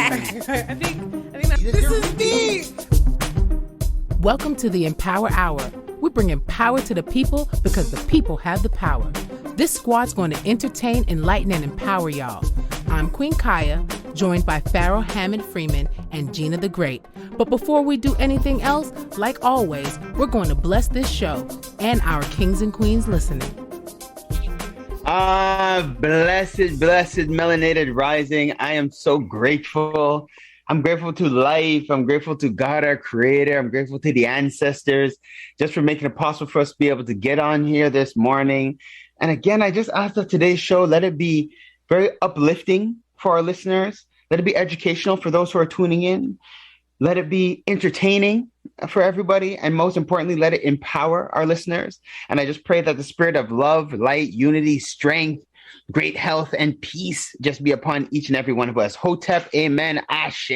I think this is deep. Welcome to the Empower Hour. We bring power to the people because the people have the power. This squad's going to entertain, enlighten, and empower y'all. I'm Queen Kaya, joined by Pharaoh Hammond Freeman and Gina the Great. But before we do anything else, like always, we're going to bless this show and our kings and queens listening. Blessed melanated rising. I am so grateful. I'm grateful to life. I'm grateful to God, our creator. I'm grateful to the ancestors just for making it possible for us to be able to get on here this morning. And again, I just ask that today's show, let it be very uplifting for our listeners. Let it be educational for those who are tuning in. Let it be entertaining for everybody. And most importantly, let it empower our listeners. And I just pray that the spirit of love, light, unity, strength, great health, and peace just be upon each and every one of us. Hotep, amen, ashe.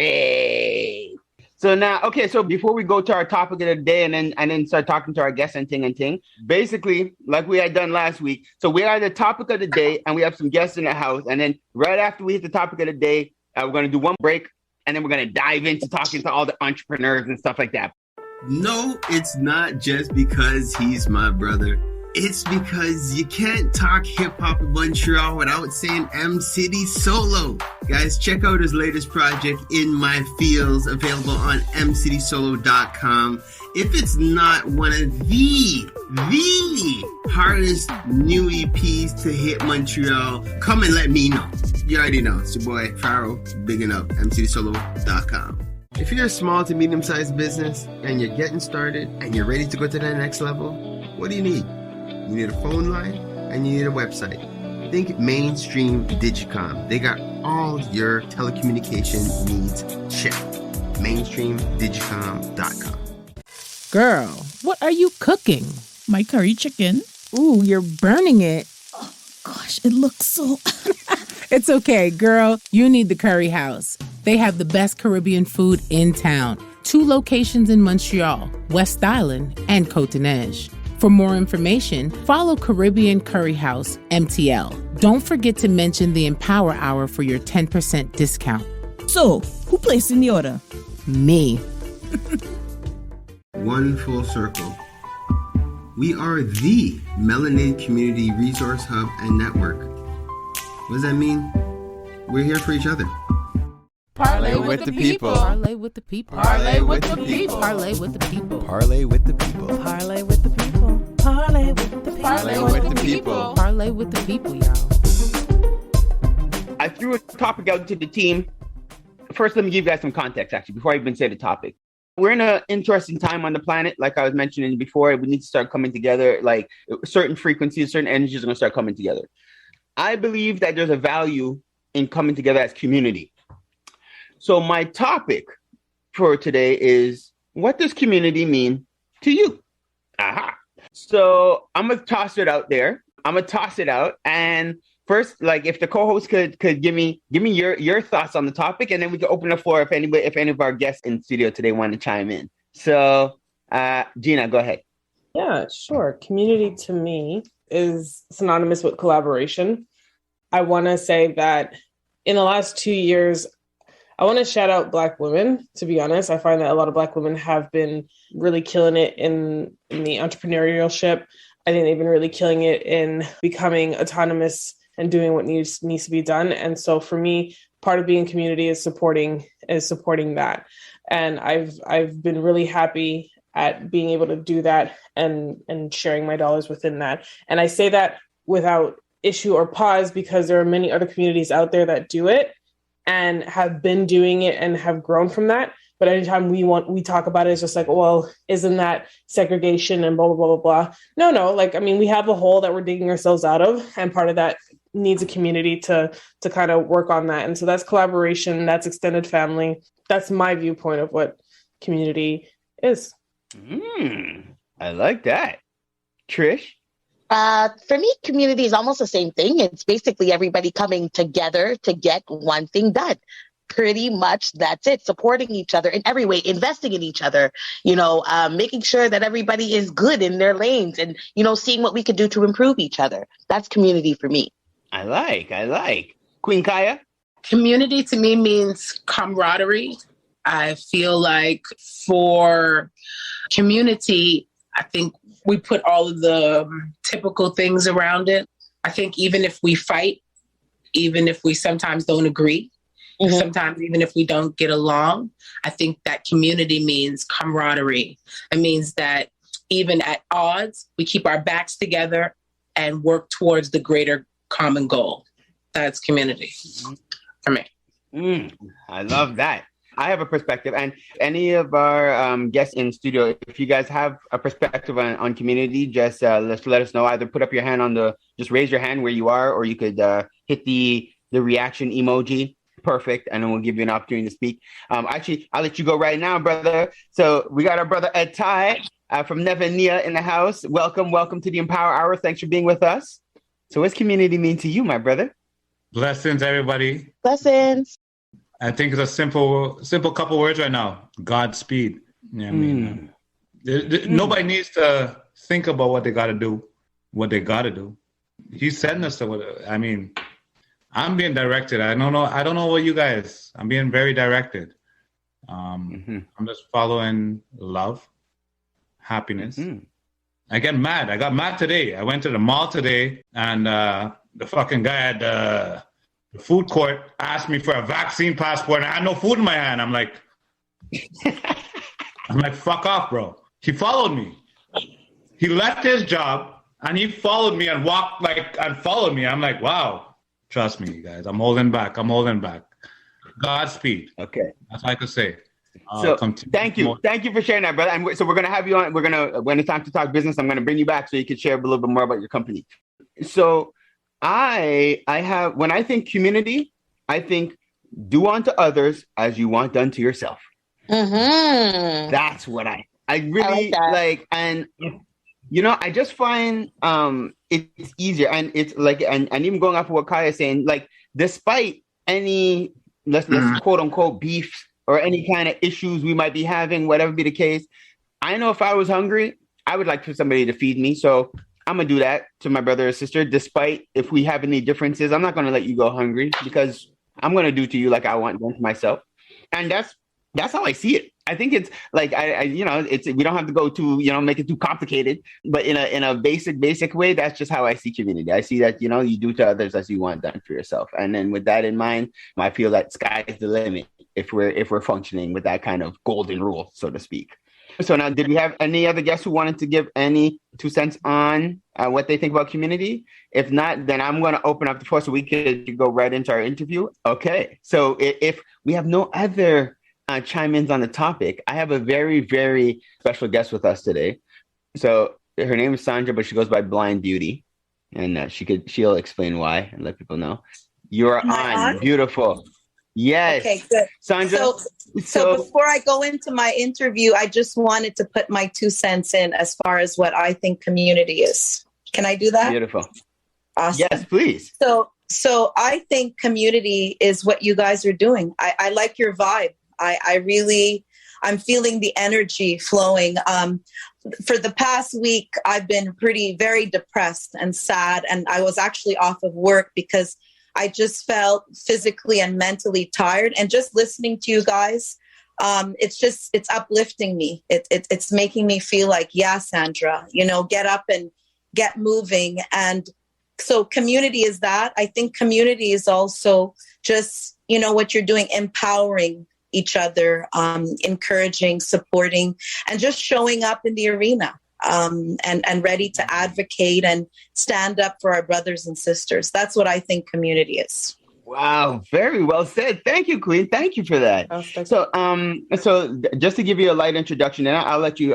So now, okay, so before we go to our topic of the day and then start talking to our guests and ting, basically, like we had done last week, so we are the topic of the day and we have some guests in the house. And then right after we hit the topic of the day, we're going to do one break and then we're going to dive into talking to all the entrepreneurs and stuff like that. No, it's not just because he's my brother. It's because you can't talk hip-hop in Montreal without saying M City Solo. Guys, check out his latest project, In My Fields, available on mcitysolo.com. If it's not one of the hardest new EPs to hit Montreal, come and let me know. You already know. It's your boy, Pharaoh, bigging up, mcitysolo.com. If you're a small to medium-sized business and you're getting started and you're ready to go to the next level, what do you need? You need a phone line and you need a website. Think Mainstream Digicom. They got all your telecommunication needs checked. MainstreamDigicom.com. Girl, what are you cooking? My curry chicken. Ooh, you're burning it. Oh, gosh, it looks so... It's okay, girl. You need the Curry House. They have the best Caribbean food in town. 2 locations in Montreal, West Island, and Côte-Neige. For more information, follow Caribbean Curry House, MTL. Don't forget to mention the Empower Hour for your 10% discount. So, who placed in the order? Me. One full circle. We are the Melanated Community Resource Hub and Network. What does that mean? We're here for each other. Parlay with the people. Parlay with the people. Parlay with the people. Parlay with the people. Parlay with the people. Parlay with the people. Parlay with the people. Parlay with the people. Parlay with the people, y'all. I threw a topic out to the team. First, let me give you guys some context, actually, before I even say the topic. We're in an interesting time on the planet. Like I was mentioning before, we need to start coming together. Like certain frequencies, certain energies are going to start coming together. I believe that there's a value in coming together as community. So my topic for today is, what does community mean to you? Aha. So I'm going to toss it out there. And first, like if the co-host could give me your thoughts on the topic, and then we can open the floor if any of our guests in studio today want to chime in. So Gina, go ahead. Yeah, sure. Community to me is synonymous with collaboration. I want to say that in the last 2 years, I want to shout out Black women. To be honest, I find that a lot of Black women have been really killing it in the entrepreneurship. I think they've been really killing it in becoming autonomous and doing what needs to be done. And so for me, part of being community is supporting that. And I've been really happy at being able to do that and sharing my dollars within that. And I say that without issue or pause, because there are many other communities out there that do it and have been doing it and have grown from that. But anytime we talk about it, it's just like, well, isn't that segregation and blah, blah, blah, blah, blah. No. Like, I mean, we have a hole that we're digging ourselves out of, and part of that needs a community to kind of work on that. And so that's collaboration, that's extended family. That's my viewpoint of what community is. I like that. Trish? For me, community is almost the same thing. It's basically everybody coming together to get one thing done. Pretty much that's it. Supporting each other in every way, investing in each other, making sure that everybody is good in their lanes and, seeing what we could do to improve each other. That's community for me. I like. Queen Kaya? Community to me means camaraderie. I feel like for community, I think we put all of the typical things around it. I think even if we fight, even if we sometimes don't agree, sometimes even if we don't get along, I think that community means camaraderie. It means that even at odds, we keep our backs together and work towards the greater common goal. That's community for me. I love that. I have a perspective, and any of our guests in studio, if you guys have a perspective on community, just let us know. Either put up your hand just raise your hand where you are, or you could hit the reaction emoji. Perfect, and then we'll give you an opportunity to speak. Actually, I'll let you go right now, brother. So we got our brother Atai from Nevania in the house. Welcome to the Empower Hour. Thanks for being with us. So what's community mean to you, my brother? Blessings, everybody. Blessings. I think it's a simple couple words right now. Godspeed. You know what I mean? Nobody needs to think about what they got to do. He's sending us to. I mean, I'm being directed. I don't know what you guys. I'm being very directed. I'm just following love, happiness. I get mad. I got mad today. I went to the mall today, and the fucking guy at the food court asked me for a vaccine passport, and I had no food in my hand. I'm like, fuck off, bro. He followed me. He left his job, and he followed me and followed me. I'm like, wow. Trust me, you guys. I'm holding back. Godspeed. Okay. That's all I could say. So thank you for sharing that, brother. And so we're gonna have you on. When it's time to talk business, I'm gonna bring you back so you can share a little bit more about your company. So I have, when I think community, I think do unto others as you want done to yourself. That's what I really like. And I just find it's easier, and it's like, and even going off of what Kaya is saying, like, despite any let's quote unquote beef or any kind of issues we might be having, whatever be the case, I know if I was hungry, I would like for somebody to feed me. So I'm gonna do that to my brother or sister, despite if we have any differences. I'm not gonna let you go hungry, because I'm gonna do to you like I want done to myself. And that's how I see it. I think it's like it's, we don't have to go to make it too complicated, but in a basic way, that's just how I see community. I see that you do to others as you want done for yourself. And then with that in mind, I feel that sky is the limit if we're functioning with that kind of golden rule, so to speak. So now, did we have any other guests who wanted to give any 2 cents on what they think about community? If not, then I'm going to open up the floor so we could go right into our interview. Okay. So if we have no other chime-ins on the topic, I have a very, very special guest with us today. So her name is Sandra, but she goes by Blind Beauty, and she'll explain why and let people know. You're on. Beautiful. Yes. Okay, good. Sandra. So before I go into my interview, I just wanted to put my 2 cents in as far as what I think community is. Can I do that? Beautiful. Awesome. Yes, please. So I think community is what you guys are doing. I like your vibe. I'm feeling the energy flowing. For the past week, I've been very depressed and sad. And I was actually off of work because I just felt physically and mentally tired. And just listening to you guys, it's uplifting me. It's making me feel like, yeah, Sandra, get up and get moving. And so community is that. I think community is also just, what you're doing, empowering each other, encouraging, supporting, and just showing up in the arena, and ready to advocate and stand up for our brothers and sisters. That's what I think community is. Wow, very well said. Thank you, Queen. Thank you for that. So just to give you a light introduction, and I'll let you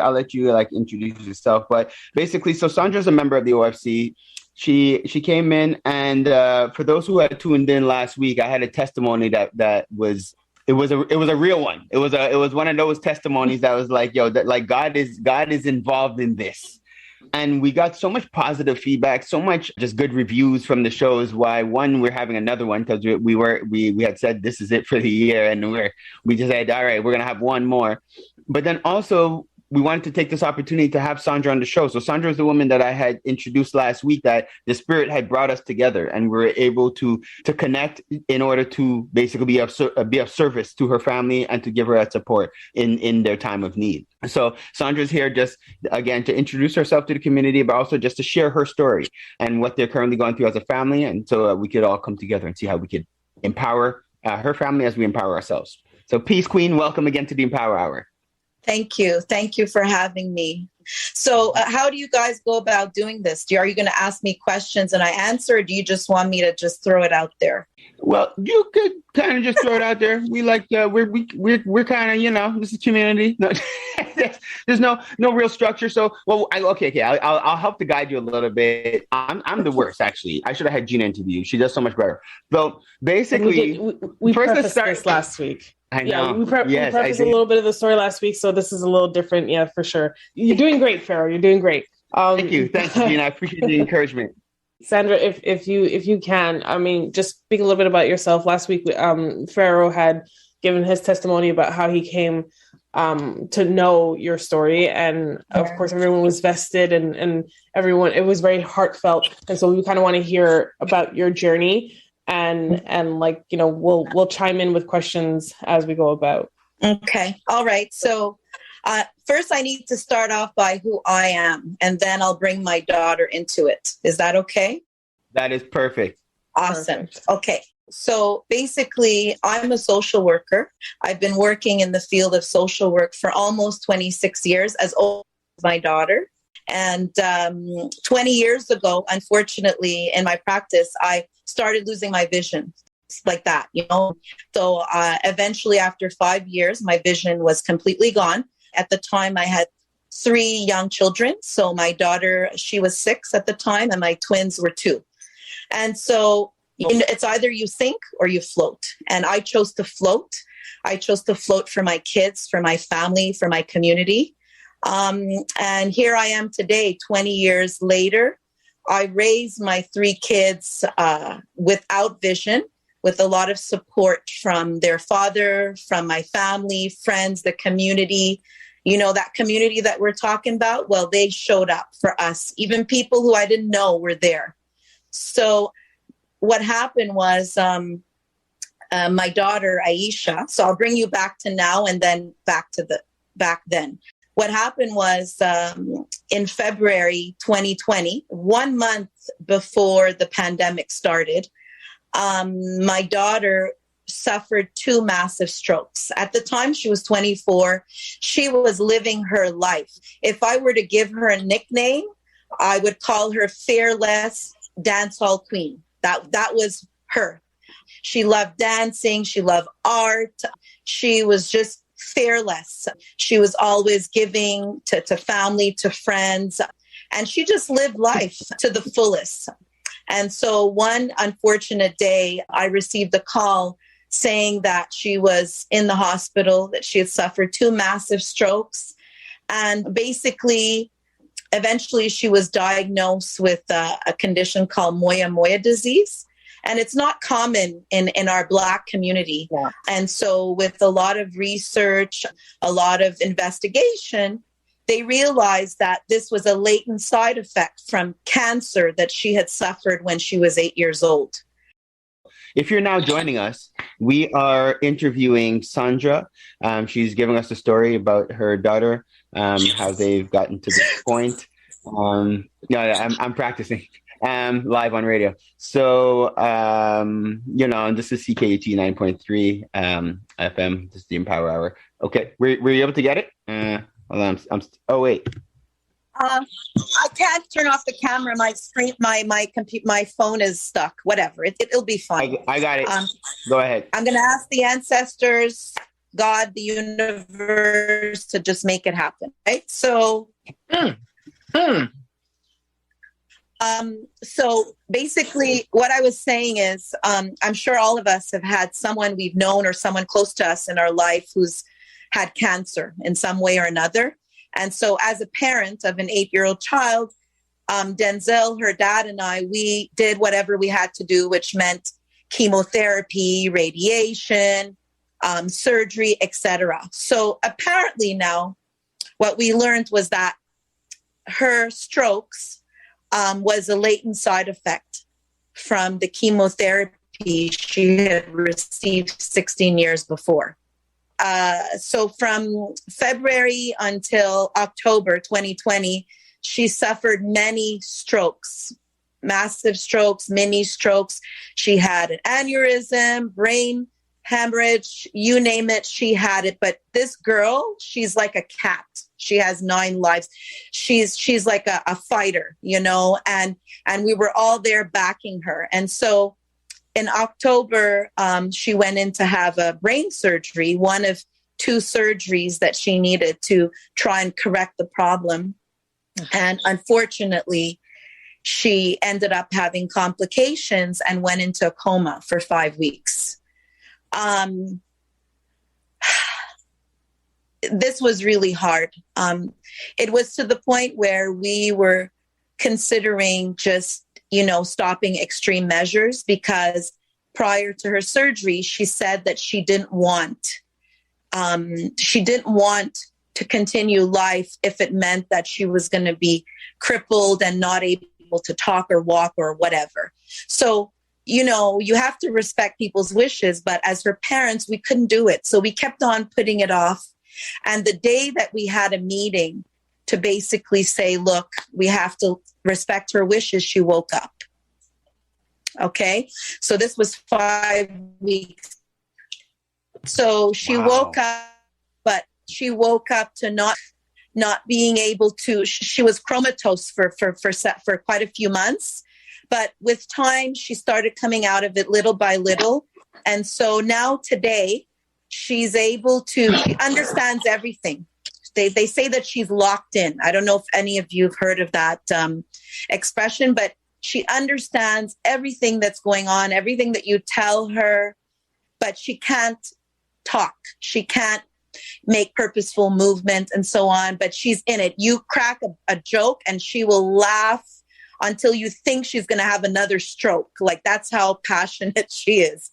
like introduce yourself. But basically, so Sandra's a member of the OFC. She came in, and for those who had tuned in last week, I had a testimony that was. It was a real one. It was one of those testimonies that was like, that like God is involved in this. And we got so much positive feedback, so much just good reviews from the shows. Why we're having another one, because we had said this is it for the year, and we just said, all right, we're gonna have one more. But then also we wanted to take this opportunity to have Sandra on the show. So Sandra is the woman that I had introduced last week that the Spirit had brought us together, and we were able to connect in order to basically be of service to her family and to give her that support in their time of need. So Sandra's here just, again, to introduce herself to the community, but also just to share her story and what they're currently going through as a family. And so we could all come together and see how we could empower her family as we empower ourselves. So Peace Queen, welcome again to the Empower Hour. Thank you. Thank you for having me. So how do you guys go about doing this? Are you going to ask me questions and I answer, or do you just want me to just throw it out there? Well, you could kind of just throw it out there. We like we're kind of, you know, this is community. No, there's no real structure. So, well, I'll help to guide you a little bit. I'm the worst, actually. I should have had Gina interview. She does so much better. So basically, we prefaced this last week. I know. Yeah, we prefaced a little bit of the story last week, so this is a little different. Yeah, for sure. You're doing great, Pharaoh. You're doing great. Thank you, Gina. I appreciate the encouragement. Sandra, if you can, I mean, just speak a little bit about yourself. Last week, Pharaoh had given his testimony about how he came to know your story, and of course, everyone was vested, and everyone, it was very heartfelt, and so we kind of want to hear about your journey, and like, you know, we'll chime in with questions as we go about. Okay, all right. So first, I need to start off by who I am, and then I'll bring my daughter into it. Is that okay? That is perfect. Awesome. Perfect. Okay. So basically, I'm a social worker. I've been working in the field of social work for almost 26 years, as old as my daughter. And 20 years ago, unfortunately, in my practice, I started losing my vision like that, you know. So eventually, after 5 years, my vision was completely gone. At the time, I had 3 young children. So my daughter, she was 6 at the time, and my twins were 2. And so it's either you sink or you float. And I chose to float. I chose to float for my kids, for my family, for my community. And here I am today, 20 years later. I raised my 3 kids without vision, with a lot of support from their father, from my family, friends, the community. You know, that community that we're talking about, well, they showed up for us. Even people who I didn't know were there. So what happened was my daughter, Aisha, so I'll bring you back to now and then back then. What happened was in February 2020, 1 month before the pandemic started, my daughter suffered 2 massive strokes. At the time, she was 24. She was living her life. If I were to give her a nickname, I would call her Fearless Dancehall Queen. That was her. She loved dancing. She loved art. She was just fearless. She was always giving to family, to friends, and she just lived life to the fullest. And so one unfortunate day, I received a call saying that she was in the hospital, that she had suffered 2 massive strokes. And basically, eventually she was diagnosed with a condition called Moya disease. And it's not common in our Black community. Yeah. And so with a lot of research, a lot of investigation, they realized that this was a latent side effect from cancer that she had suffered when she was 8 years old. If you're now joining us, we are interviewing Sandra. She's giving us a story about her daughter, how they've gotten to this point. I'm practicing live on radio. So, you know, and this is CKUT 9.3 FM. This is the Empower Hour. Okay, were you able to get it? Hold on, oh, wait. I can't turn off the camera. My screen, my phone is stuck. Whatever, it'll be fine. I got it. Go ahead. I'm going to ask the ancestors, God, the universe, to just make it happen. Right. So, so basically, what I was saying is, I'm sure all of us have had someone we've known or someone close to us in our life who's had cancer in some way or another. And so as a parent of an 8-year-old child, Denzel, her dad, and I, we did whatever we had to do, which meant chemotherapy, radiation, surgery, etc. So apparently now what we learned was that her strokes was a latent side effect from the chemotherapy she had received 16 years before. So from February until October 2020, she suffered many strokes, massive strokes, mini strokes. She had an aneurysm, brain hemorrhage, you name it, she had it. But this girl, she's like a cat. She has 9 lives. She's like a fighter, you know, and we were all there backing her. And so in October, she went in to have a brain surgery, one of 2 surgeries that she needed to try and correct the problem. And unfortunately, she ended up having complications and went into a coma for 5 weeks. This was really hard. It was to the point where we were considering just, stopping extreme measures, because prior to her surgery, she said that she didn't want to continue life if it meant that she was going to be crippled and not able to talk or walk or whatever. So, you have to respect people's wishes, but as her parents, we couldn't do it. So we kept on putting it off. And the day that we had a meeting to basically say, look, we have to respect her wishes, she woke up. Okay. So this was 5 weeks. So she woke up, but she woke up to not being able to, she was comatose for quite a few months. But with time, she started coming out of it little by little. And so now today, she's able to, she understands everything. They say that she's locked in. I don't know if any of you have heard of that expression, but she understands everything that's going on, everything that you tell her, but she can't talk. She can't make purposeful movement and so on, but she's in it. You crack a joke and she will laugh until you think she's going to have another stroke. Like, that's how passionate she is.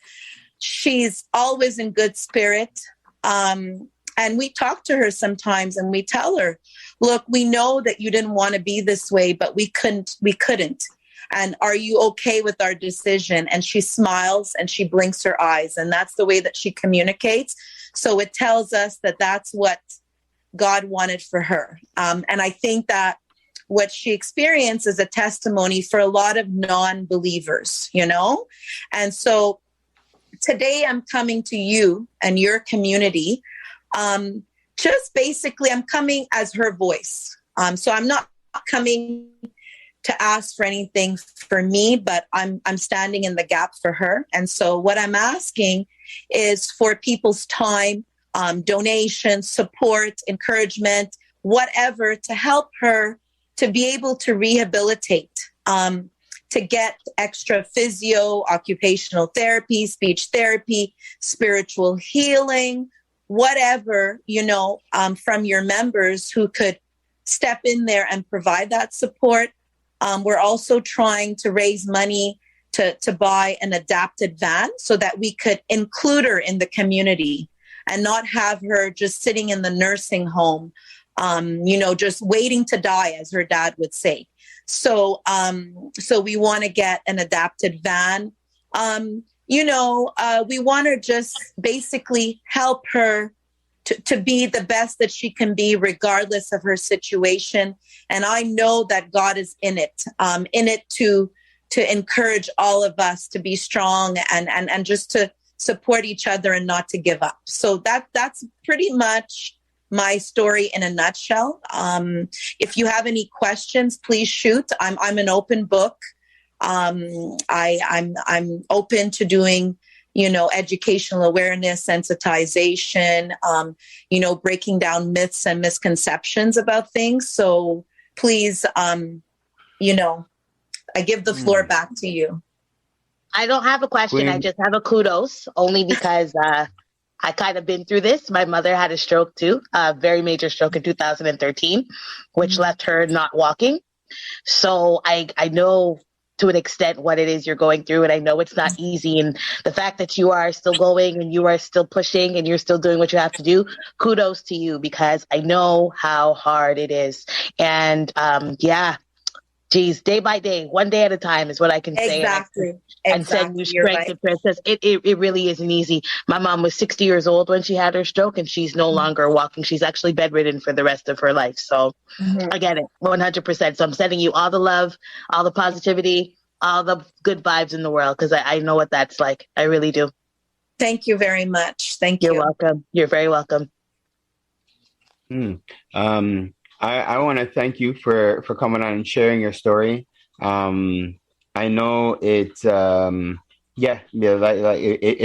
She's always in good spirit. And we talk to her sometimes and we tell her, look, we know that you didn't want to be this way, but we couldn't. And are you okay with our decision? And she smiles and she blinks her eyes. And that's the way that she communicates. So it tells us that that's what God wanted for her. And I think that what she experienced is a testimony for a lot of non-believers, And so today I'm coming to you and your community. Just basically, I'm coming as her voice. So I'm not coming to ask for anything for me, but I'm standing in the gap for her. And so what I'm asking is for people's time, donations, support, encouragement, whatever, to help her to be able to rehabilitate, to get extra physio, occupational therapy, speech therapy, spiritual healing, whatever, from your members who could step in there and provide that support. We're also trying to raise money to buy an adapted van so that we could include her in the community and not have her just sitting in the nursing home, just waiting to die, as her dad would say. So we want to get an adapted van. We want to just basically help her to be the best that she can be, regardless of her situation. And I know that God is in it to encourage all of us to be strong and just to support each other and not to give up. So that's pretty much my story in a nutshell. If you have any questions, please shoot. I'm an open book. I'm open to doing, educational awareness, sensitization, breaking down myths and misconceptions about things. So please, I give the floor back to you. I don't have a question. Queen. I just have a kudos, only because I kind of been through this. My mother had a stroke too, a very major stroke in 2013, which left her not walking. So I know to an extent what it is you're going through. And I know it's not easy. And the fact that you are still going and you are still pushing and you're still doing what you have to do, kudos to you, because I know how hard it is. And geez, day by day, one day at a time is what I can say. Exactly. And send you strength and princess. It really isn't easy. My mom was 60 years old when she had her stroke, and she's no longer walking. She's actually bedridden for the rest of her life. So I get it 100%. So I'm sending you all the love, all the positivity, all the good vibes in the world, because I know what that's like. I really do. Thank you very much. Thank you. You're welcome. You're very welcome. I want to thank you for coming on and sharing your story. I know it's it's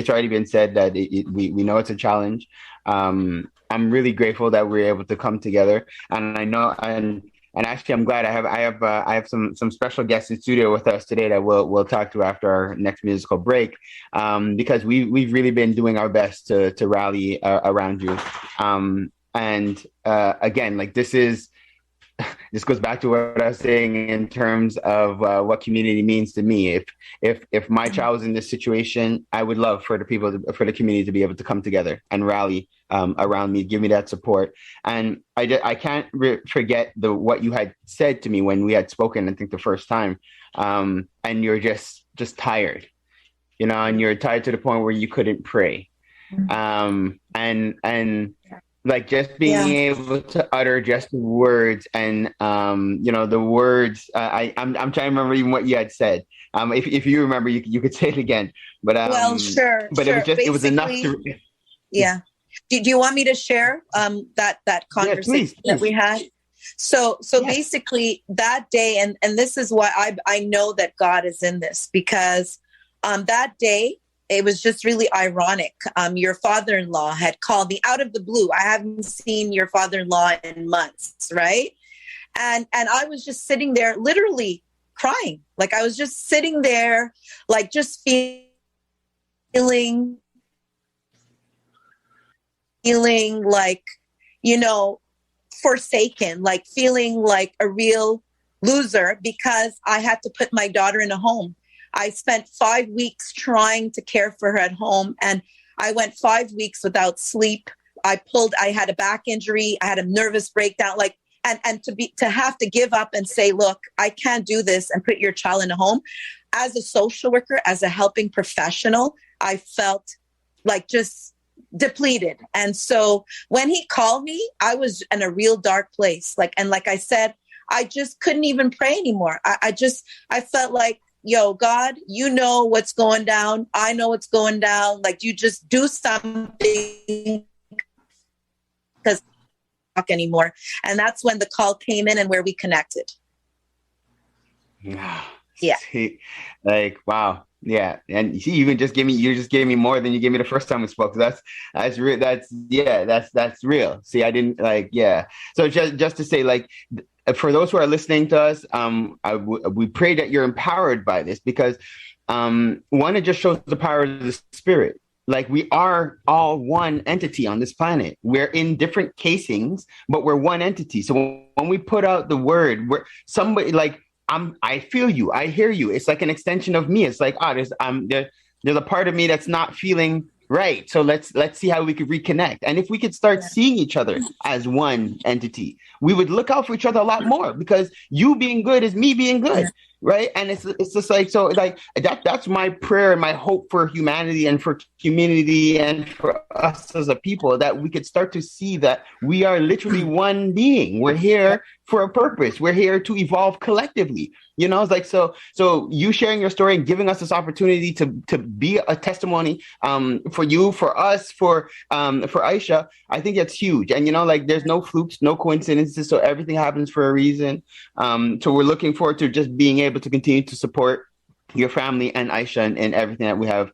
already been said that we know it's a challenge. I'm really grateful that we're able to come together, and I know and actually I'm glad I have some special guests in studio with us today that we'll talk to after our next musical break, because we've really been doing our best to rally around you. And again, like this goes back to what I was saying in terms of what community means to me. If my child was in this situation, I would love for the community to be able to come together and rally around me, give me that support. And I can't forget what you had said to me when we had spoken, I think the first time. And you're just tired, and you're tired to the point where you couldn't pray. And like just being able to utter just the words and, the words, I'm trying to remember even what you had said. If you remember, you could say it again, but, sure. But sure. it was enough to. Yeah. Do you want me to share, that conversation that we had? So basically that day, and this is why I know that God is in this, because, that day, it was just really ironic. Your father-in-law had called me out of the blue. I haven't seen your father-in-law in months, right? And I was just sitting there literally crying. Like I was just sitting there, like just feeling like, forsaken, like feeling like a real loser because I had to put my daughter in a home. I spent 5 weeks trying to care for her at home, and I went 5 weeks without sleep. I had a back injury. I had a nervous breakdown, and to have to give up and say, look, I can't do this and put your child in a home. As a social worker, as a helping professional, I felt like just depleted. And so when he called me, I was in a real dark place. Like I said, I just couldn't even pray anymore. I felt like, yo, God, you know what's going down. I know what's going down. Like, you just do something because I can't talk anymore. And that's when the call came in and where we connected. Yeah. Like, wow. Yeah. And you see, you just gave me more than you gave me the first time we spoke. So that's real. That's real. See, I didn't So just to say, for those who are listening to us, we pray that you're empowered by this, because one, it just shows the power of the Spirit. Like, we are all one entity on this planet. We're in different casings, but we're one entity. So when we put out the word, we're somebody I feel you, I hear you. It's like an extension of me. It's like, there's a part of me that's not feeling right. So let's see how we could reconnect. And if we could start seeing each other as one entity, we would look out for each other a lot more, because you being good is me being good. Right. And it's just that's my prayer and my hope for humanity and for community and for us as a people, that we could start to see that we are literally one being. We're here for a purpose. We're here to evolve collectively. It's like, so you sharing your story and giving us this opportunity to be a testimony for you, for us, for Aisha, I think that's huge. And, there's no flukes, no coincidences. So everything happens for a reason. So we're looking forward to just being able to continue to support your family and Aisha and everything that we have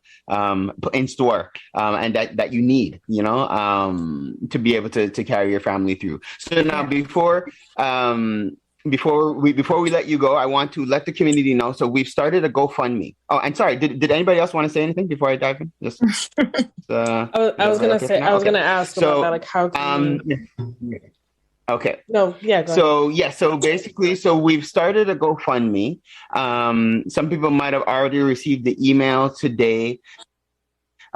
in store and that you need, to be able to carry your family through. So now before we let you go, I want to let the community know. So we've started a GoFundMe. Oh, and sorry, did anybody else want to say anything before I dive in? I was going to ask about that, like how can Okay. No, yeah. Go ahead. So basically, we've started a GoFundMe. Some people might have already received the email today.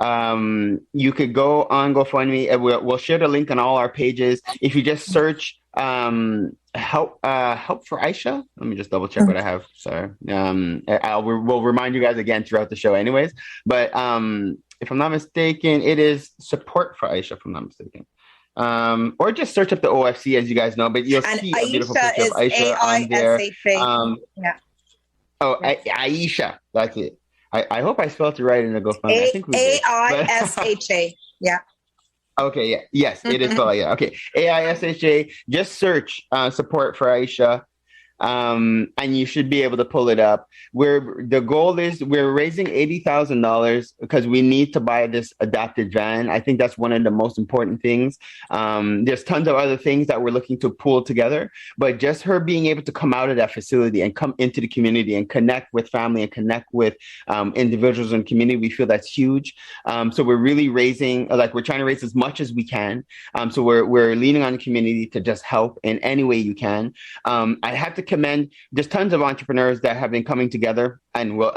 You could go on GoFundMe, and we'll share the link on all our pages. If you just search help for Aisha. Let me just double check what I have. Sorry. We'll remind you guys again throughout the show, anyways. But if I'm not mistaken, it is support for Aisha. If I'm not mistaken. Or just search up the OFC, as you guys know, but you'll see a beautiful picture of Aisha on there. Yeah. Aisha, that's it. I hope I spelled it right in the GoFundMe. I think we did. AISHA. Yeah. Okay. Yeah. Yes, it is spelled. Yeah. Okay. AISHA. Just search support for Aisha. And you should be able to pull it up. The goal is we're raising $80,000 because we need to buy this adapted van. I think that's one of the most important things. There's tons of other things that we're looking to pull together, but just her being able to come out of that facility and come into the community and connect with family and connect with individuals in the community, we feel that's huge. So we're really we're trying to raise as much as we can. So we're leaning on the community to just help in any way you can. I have to commend, there's tons of entrepreneurs that have been coming together, and we'll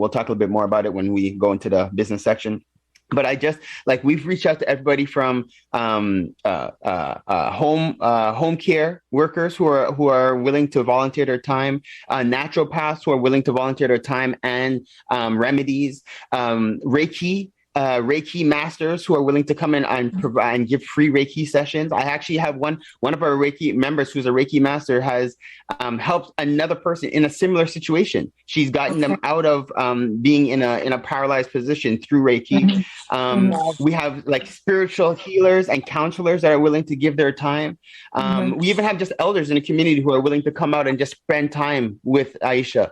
talk a little bit more about it when we go into the business section. But we've reached out to everybody from home care workers who are willing to volunteer their time, naturopaths who are willing to volunteer their time and remedies, Reiki masters who are willing to come in and provide and give free Reiki sessions. I actually have one of our Reiki members who's a Reiki master has helped another person in a similar situation. She's gotten them out of being in a paralyzed position through Reiki. We have spiritual healers and counselors that are willing to give their time. We even have just elders in the community who are willing to come out and just spend time with Aisha.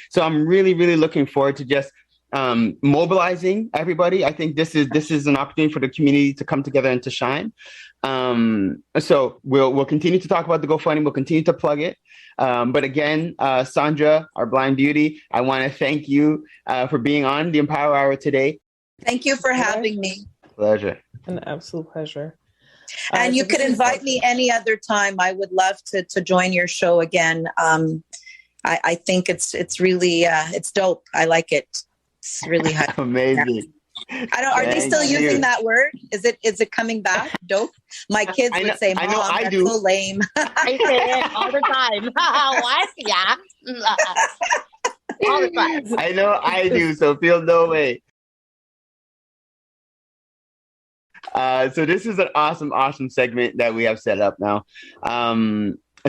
So I'm really, really looking forward to just mobilizing everybody. I think this is an opportunity for the community to come together and to shine. So we'll continue to talk about the GoFundMe. We'll continue to plug it. But again, Sandra, our blind beauty, I want to thank you for being on the Empower Hour today. Thank you for having me. Pleasure. An absolute pleasure. And you could invite me any other time. I would love to join your show again. I think it's really it's dope. I like it. It's really high. Amazing. Are they still using that word? Is it coming back? Dope. My kids would say, "Mom, that's so lame." I say it all the time. What? Yeah. All the time. I know I do. So feel no way. So this is an awesome segment that we have set up now.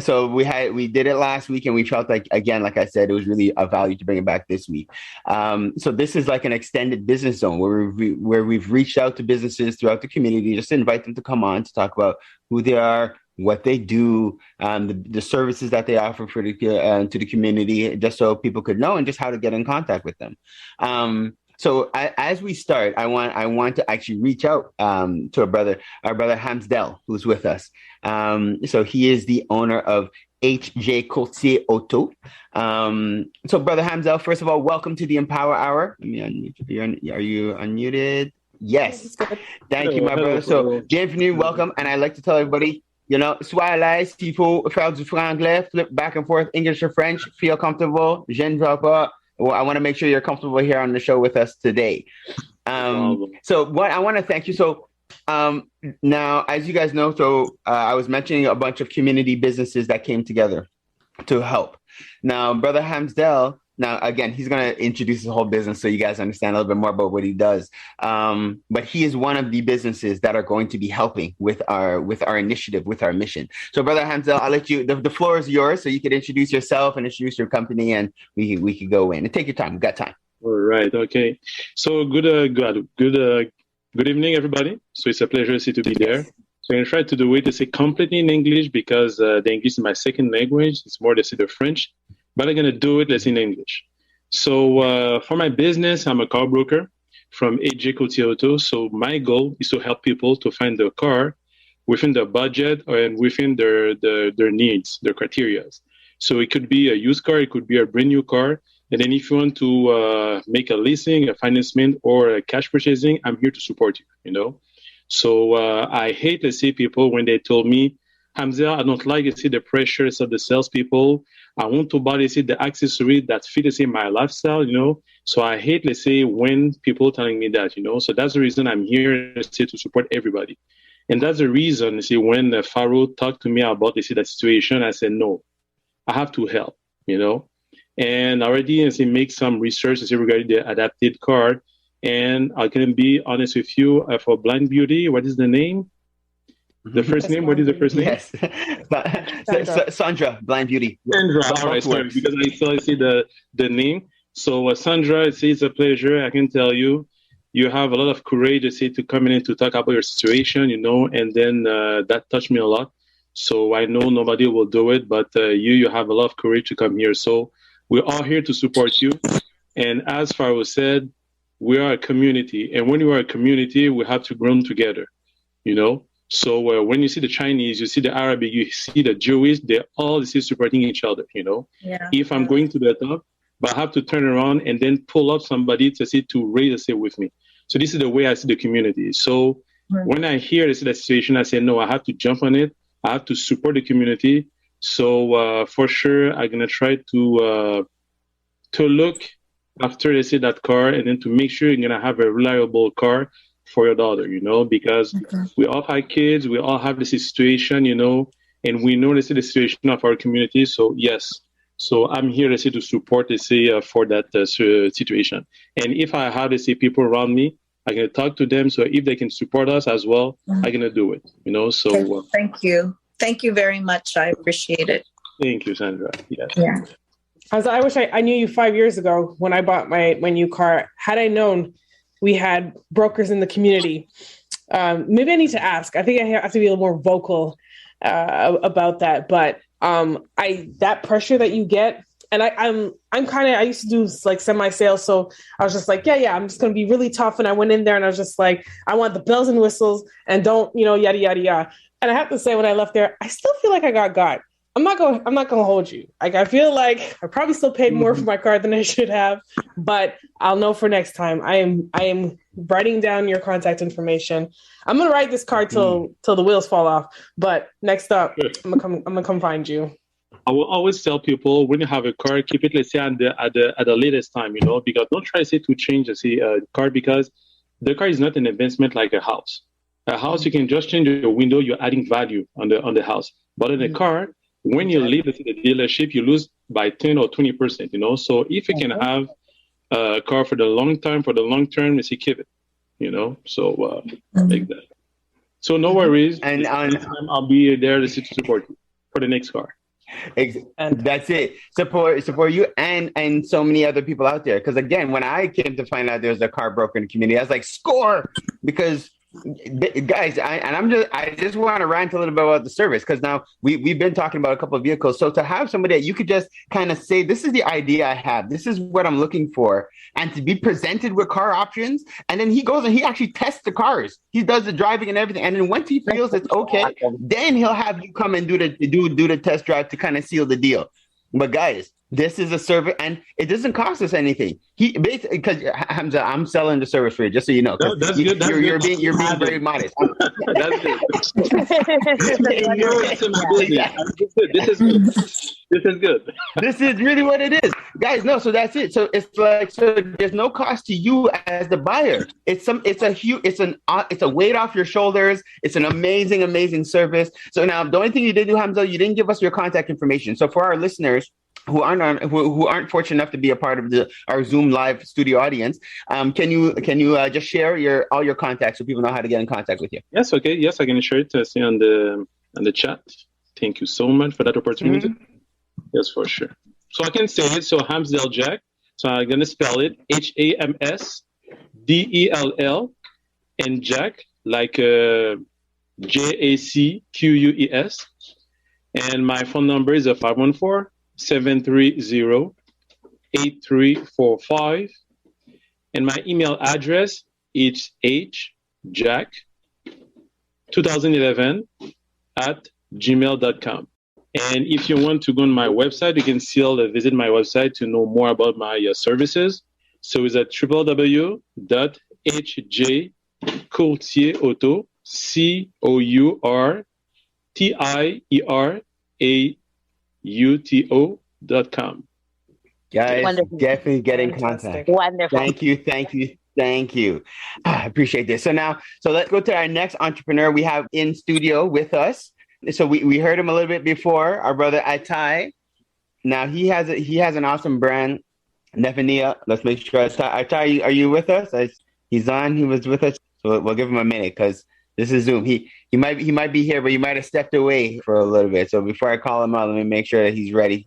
So we did it last week, and we felt like I said, it was really a value to bring it back this week. So this is like an extended business zone where we've reached out to businesses throughout the community just to invite them to come on to talk about who they are, what they do, the services that they offer to the community, just so people could know, and just how to get in contact with them. So as we start, I want to actually reach out to our brother Hamsdel, who's with us. So he is the owner of HJ Courtier Auto. So Brother Hamsdel, first of all, welcome to the Empower Hour. Let me unmute. Are you unmuted? Yes. Thank you, my brother. So bienvenue, welcome. And I'd like to tell everybody, sois à l'aise, s'il faut faire du franglais, flip back and forth, English or French, feel comfortable, je ne veux pas. Well, I want to make sure you're comfortable here on the show with us today. So I want to thank you. So now, as you guys know, I was mentioning a bunch of community businesses that came together to help. Now, Brother Hamsdel, again, he's going to introduce his whole business so you guys understand a little bit more about what he does. But he is one of the businesses that are going to be helping with our initiative, with our mission. So, Brother Hamsdel, I'll let you. The floor is yours, so you could introduce yourself and introduce your company, and we could go in. And take your time. We've got time. All right. Okay. So good evening, everybody. So it's a pleasure to be there. So I'm going to try to do it to say completely in English because the English is my second language. It's more to say the French. But I'm going to do it in English. So for my business, I'm a car broker from HJ Courtier Auto. So my goal is to help people to find the car within their budget and within their needs, their criteria. So it could be a used car, it could be a brand new car. And then if you want to make a leasing, a financement, or a cash purchasing, I'm here to support you, So I hate to see people when they told me, Hamza, I don't like to see the pressures of the salespeople. I want to buy, let's say, the accessory that fit, let's say, my lifestyle, So I hate, let's say, when people telling me that, So that's the reason I'm here, let's say, to support everybody. And that's the reason, let's say, when Pharaoh talked to me about, let's say, that situation, I said, no, I have to help, And I already, let's say, make some research, let's say, regarding the adapted card. And I can be honest with you, for Blind Beauty, what is the name? The first name? What is the first name? Yes. Sandra, Blind Beauty. Sandra, all right, sorry, because I still see the name. So Sandra, it's a pleasure. I can tell you, you have a lot of courage to come in to talk about your situation, and then that touched me a lot. So I know nobody will do it, but you have a lot of courage to come here. So we're all here to support you. And as Pharaoh said, we are a community. And when you are a community, we have to grow together, So when you see the Chinese, you see the Arabic, you see the Jewish, they're all supporting each other, Yeah. If I'm going to the top, but I have to turn around and then pull up somebody to raise a with me. So this is the way I see the community. So when I hear this situation, I say, no, I have to jump on it. I have to support the community. So for sure, I'm going to try to look after they see that car and then to make sure you're going to have a reliable car for your daughter, because we all have kids, we all have the situation, and we know the situation of our community. So yes, so I'm here to support for that situation. And if I have people around me, I'm going to talk to them. So if they can support us as well, I'm going to do it, So thank you. Thank you very much. I appreciate it. Thank you, Sandra. Yes. Yeah. I wish I knew you 5 years ago when I bought my new car. Had I known we had brokers in the community, maybe I need to ask. I think I have to be a little more vocal about that. But that pressure that you get, and I used to do like semi-sales, so I was just like, yeah, I'm just going to be really tough. And I went in there and I was just like, I want the bells and whistles and don't, yada, yada, yada. And I have to say, when I left there, I still feel like I got. I'm not going to hold you. Like, I feel like I probably still paid more for my card than I should have, but I'll know for next time. I am writing down your contact information. I'm going to write this card till the wheels fall off. But next up, I'm gonna come find you. I will always tell people, when you have a car, keep it, let's say, at the latest time, because don't try to change a car, because the car is not an investment like a house. A house, you can just change your window, you're adding value on the house. But in a car, when you leave the dealership, you lose by 10 or 20%, So if you can have a car for the long term, let's keep it, So like that. So no worries. And I'll be there to support you for the next car. That's it. Support you and so many other people out there. Because again, when I came to find out there was a car broker in the community, I was like, score, because guys, I just want to rant a little bit about the service, because now we've been talking about a couple of vehicles. So to have somebody that you could just kind of say, this is the idea I have, this is what I'm looking for, and to be presented with car options, and then he goes and he actually tests the cars, he does the driving and everything, and then once he feels it's okay, then he'll have you come and do the test drive to kind of seal the deal. But guys, this is a service, and it doesn't cost us anything. He basically, because Hamza, I'm selling the service for you, just so you know. That's good. You're being very modest. That's good. This is good. This is really what it is, guys. No, so that's it. So it's like, so there's no cost to you as the buyer. It's a weight off your shoulders. It's an amazing service. So now the only thing you did do, Hamza, you didn't give us your contact information. So for our listeners who aren't fortunate enough to be a part of our Zoom live studio audience, can you just share all your contacts so people know how to get in contact with you? Yes, okay. Yes, I can share it on the chat. Thank you so much for that opportunity. Mm-hmm. Yes, for sure. So I can say it. So Hamsdell Jack. So I'm gonna spell it HAMSDELL and Jack, like JACQUES. And my phone number is 514-730-8345. And my email address is hjack2011@gmail.com. And if you want to go on my website, you can still visit my website to know more about my services. So it's at www.hjcourtierauto, TIERAUTO.com. Guys, Wonderful. definitely get in Fantastic. contact. Wonderful. Thank you. I appreciate this. So let's go to our next entrepreneur we have in studio with us. So we heard him a little bit before, our brother Atai. Now he has an awesome brand, Nefania. Let's make sure Atai, are you with us? He's on. He was with us. So we'll give him a minute because this is Zoom. He might be here, but he might have stepped away for a little bit. So before I call him out, let me make sure that he's ready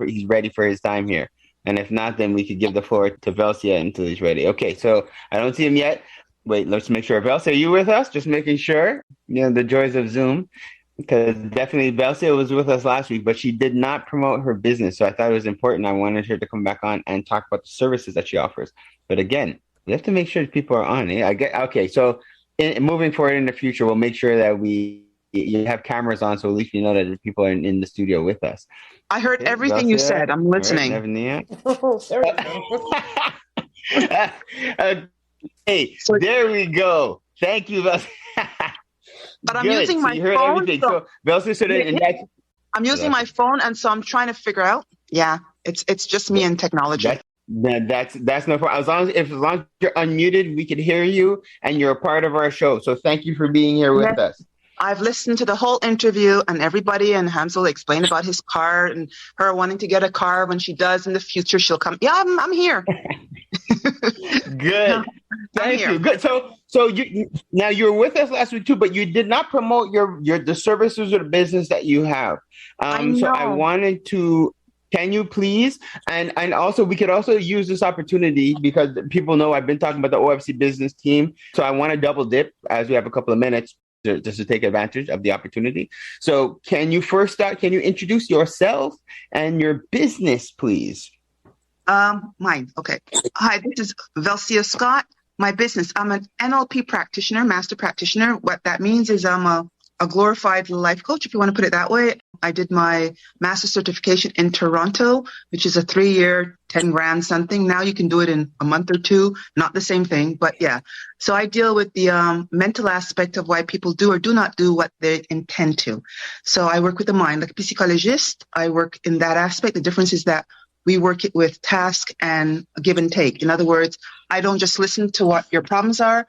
for his time here. And if not, then we could give the floor to Velsia until he's ready. Okay, so I don't see him yet. Wait, let's make sure. Velsia, are you with us? Just making sure. The joys of Zoom. Because definitely Velsia was with us last week, but she did not promote her business. So I thought it was important. I wanted her to come back on and talk about the services that she offers. But again, we have to make sure people are on. Okay, so moving forward in the future, we'll make sure that you have cameras on, so at least you know that the people are in the studio with us. I heard everything you said. I'm listening. Hey, there we go. Thank you, Velsia. But I'm using my phone. I'm using my phone, and so I'm trying to figure out. Yeah, it's just me and technology. That's no problem. As long as you're unmuted, we can hear you, and you're a part of our show. So thank you for being here with us. I've listened to the whole interview, and everybody, and Hamza explained about his car and her wanting to get a car. When she does in the future, she'll come. Yeah, I'm here. Good. Thank you. Good. So now you were with us last week too, but you did not promote the services or the business that you have. So I wanted to. Can you please? And also, we could also use this opportunity because people know I've been talking about the OFC business team. So I want to double dip as we have a couple of minutes just to take advantage of the opportunity. So can you introduce yourself and your business, please? Mine. Okay. Hi, this is Velsia Scott. My business, I'm an NLP practitioner, master practitioner. What that means is I'm a glorified life coach, if you want to put it that way. I did my master certification in Toronto, which is a 3-year, 10 grand something. Now you can do it in a month or two. Not the same thing, but yeah. So I deal with the mental aspect of why people do or do not do what they intend to. So I work with the mind, like a psychologist. I work in that aspect. The difference is that we work it with task and give and take. In other words, I don't just listen to what your problems are.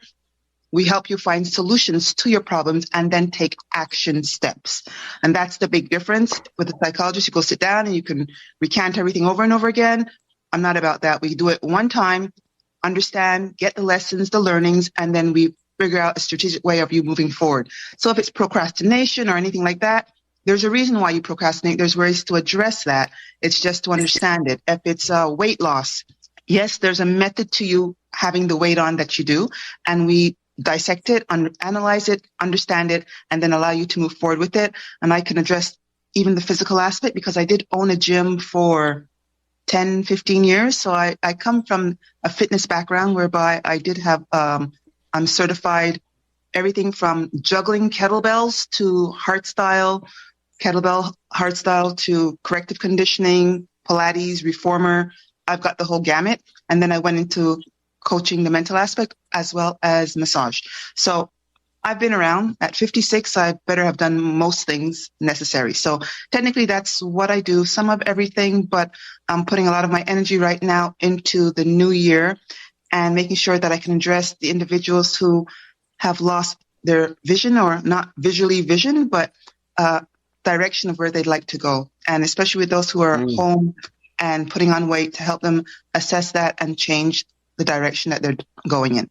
We help you find solutions to your problems and then take action steps. And that's the big difference. With a psychologist, you go sit down and you can recant everything over and over again. I'm not about that. We do it one time, understand, get the lessons, the learnings, and then we figure out a strategic way of you moving forward. So if it's procrastination or anything like that, there's a reason why you procrastinate. There's ways to address that. It's just to understand it. If it's weight loss, yes, there's a method to you having the weight on that you do, and we dissect it, analyze it, understand it, and then allow you to move forward with it. And I can address even the physical aspect because I did own a gym for 10, 15 years. So I come from a fitness background whereby I did have, I'm certified everything from juggling kettlebells to kettlebell hard style to corrective conditioning, Pilates, reformer. I've got the whole gamut. And then I went into coaching the mental aspect as well as massage. So I've been around. At 56, I better have done most things necessary. So technically that's what I do, some of everything, but I'm putting a lot of my energy right now into the new year and making sure that I can address the individuals who have lost their vision, or not visually vision, but direction of where they'd like to go. And especially with those who are home and putting on weight, to help them assess that and change the direction that they're going in.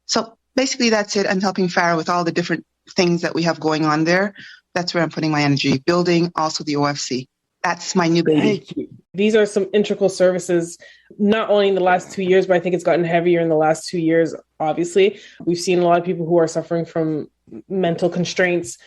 So basically that's it. I'm helping Farah with all the different things that we have going on there. That's where I'm putting my energy, building also the OFC. That's my new baby. These are some integral services, not only in the last 2 years, but I think it's gotten heavier in the last 2 years. Obviously, we've seen a lot of people who are suffering from mental constraints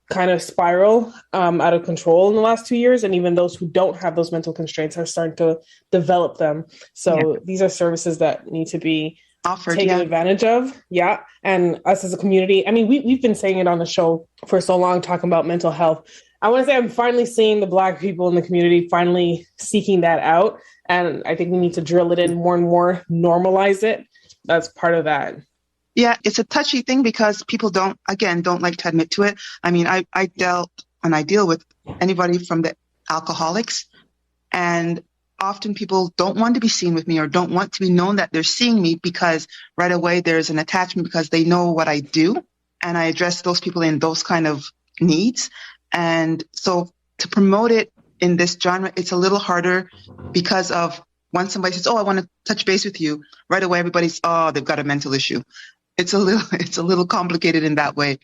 kind of spiral out of control in the last 2 years. And even those who don't have those mental constraints are starting to develop them. So these are services that need to be offered, taken advantage of. Yeah. And us as a community, I mean, we've been saying it on the show for so long, talking about mental health. I want to say I'm finally seeing the Black people in the community finally seeking that out. And I think we need to drill it in more and more, normalize it. That's part of that. Yeah, it's a touchy thing because people don't like to admit to it. I mean, I dealt and I deal with anybody from the alcoholics. And often people don't want to be seen with me or don't want to be known that they're seeing me because right away there's an attachment because they know what I do. And I address those people in those kind of needs. And so to promote it in this genre, it's a little harder because of when somebody says, oh, I want to touch base with you, right away everybody's, oh, they've got a mental issue. It's a little complicated in that way.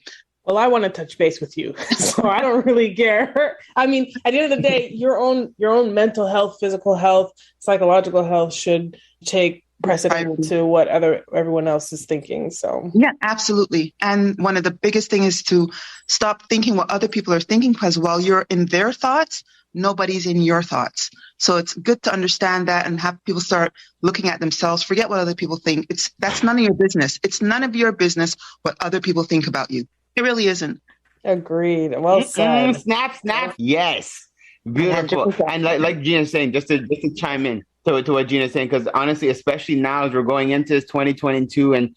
Well, I want to touch base with you, so I don't really care. I mean, at the end of the day, your own mental health, physical health, psychological health should take precedent to what everyone else is thinking. So yeah, absolutely. And one of the biggest things is to stop thinking what other people are thinking, because while you're in their thoughts, nobody's in your thoughts. So it's good to understand that and have people start looking at themselves. Forget what other people think. That's none of your business. It's none of your business what other people think about you. It really isn't. Agreed. Well said. Snap. Yes. Beautiful. 100%. And like Gina's saying, just to chime in to what Gina's saying, because honestly, especially now as we're going into this 2022 and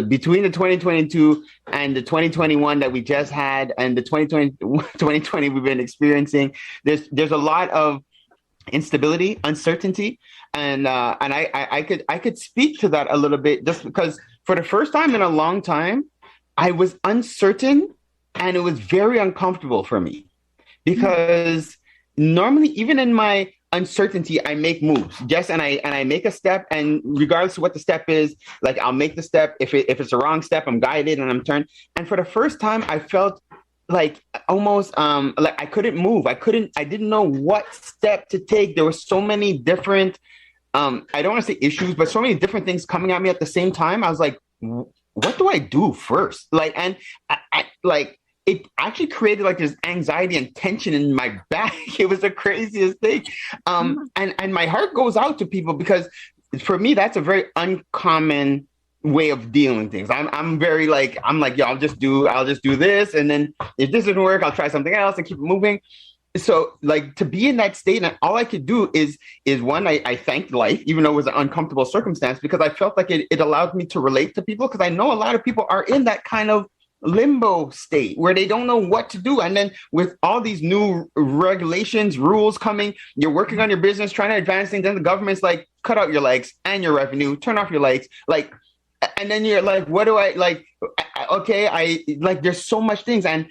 between the 2022 and the 2021 that we just had and the 2020 we've been experiencing, there's a lot of instability, uncertainty. And I could speak to that a little bit just because for the first time in a long time, I was uncertain and it was very uncomfortable for me because normally, even in my uncertainty, I make moves. Yes, and I make a step, and regardless of what the step is, like I'll make the step. If it's a wrong step, I'm guided and I'm turned. And for the first time, I felt like almost like I couldn't move. I didn't know what step to take. There were so many different, I don't want to say issues, but so many different things coming at me at the same time. I was like, what do I do first? Like, and I like it actually created like this anxiety and tension in my back. It was the craziest thing. And my heart goes out to people because for me, that's a very uncommon way of dealing with things. I'm very like, yeah, I'll just do this. And then if this doesn't work, I'll try something else and keep it moving. So like to be in that state, and all I could do is one, I thanked life, even though it was an uncomfortable circumstance, because I felt like it allowed me to relate to people, because I know a lot of people are in that kind of limbo state where they don't know what to do. And then with all these new regulations, rules coming, you're working on your business, trying to advance things, and the government's like, cut out your legs and your revenue, turn off your lights. Like, and then you're like, what do I like? Okay, I like, there's so much things. And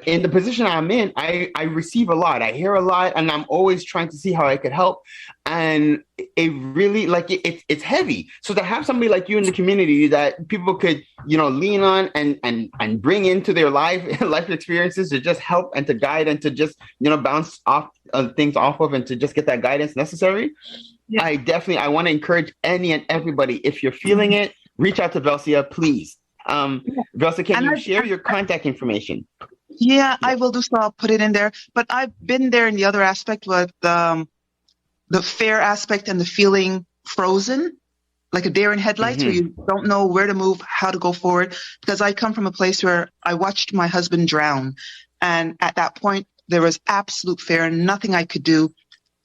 in the position I'm in, I receive a lot. I hear a lot, and I'm always trying to see how I could help. And it really like it's heavy. So to have somebody like you in the community that people could, lean on and bring into their life experiences to just help and to guide and to just, bounce off things off of and to just get that guidance necessary. Yeah. I want to encourage any and everybody, if you're feeling it, reach out to Velsia, please. Velsia, can you share your contact information? Yeah, I will do so. I'll put it in there. But I've been there in the other aspect with the fear aspect and the feeling frozen, like a deer in headlights, where you don't know where to move, how to go forward. Because I come from a place where I watched my husband drown. And at that point, there was absolute fear and nothing I could do.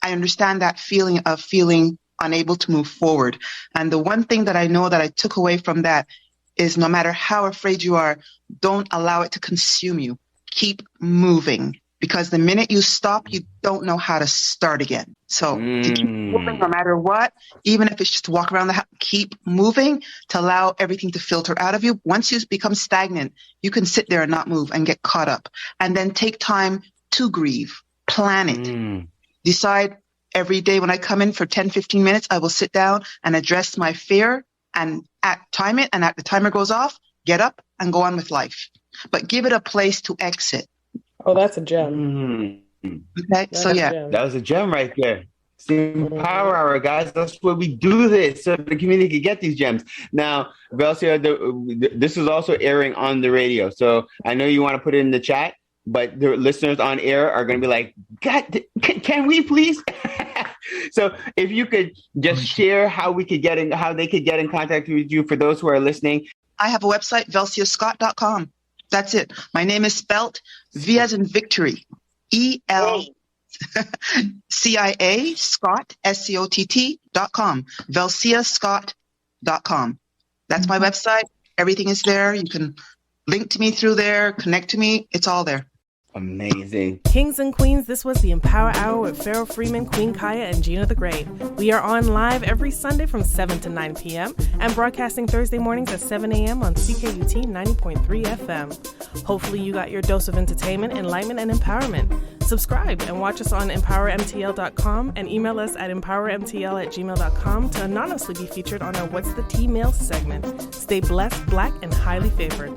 I understand that feeling of feeling unable to move forward. And the one thing that I know that I took away from that is no matter how afraid you are, don't allow it to consume you. Keep moving, because the minute you stop, you don't know how to start again. So to keep moving no matter what, even if it's just to walk around the house, keep moving to allow everything to filter out of you. Once you become stagnant, you can sit there and not move and get caught up. And then take time to grieve, plan it, decide every day when I come in for 10, 15 minutes, I will sit down and address my fear and time it. And at the timer goes off, get up and go on with life. But give it a place to exit. Oh, that's a gem. Okay, so yeah. That was a gem right there. Power Hour, guys. That's where we do this so the community can get these gems. Now, Velsia, this is also airing on the radio. So I know you want to put it in the chat, but the listeners on air are going to be like, God, can we please? So if you could just share how they could get in contact with you for those who are listening. I have a website, velsiascott.com. That's it. My name is spelt V as in victory, ELCIA, Scott, SCOTT.com, velsiascott.com. That's my website. Everything is there. You can link to me through there, connect to me. It's all there. Amazing. Kings and queens, this was the Empower Hour with Pharaoh Freeman, Queen Kaya, and Gina the Great. We are on live every Sunday from 7 to 9 p.m. and broadcasting Thursday mornings at 7 a.m. on CKUT 90.3 FM. Hopefully you got your dose of entertainment, enlightenment, and empowerment. Subscribe and watch us on empowermtl.com and email us at empowermtl@gmail.com to anonymously be featured on our What's the Tea Mail segment. Stay blessed, black, and highly favored.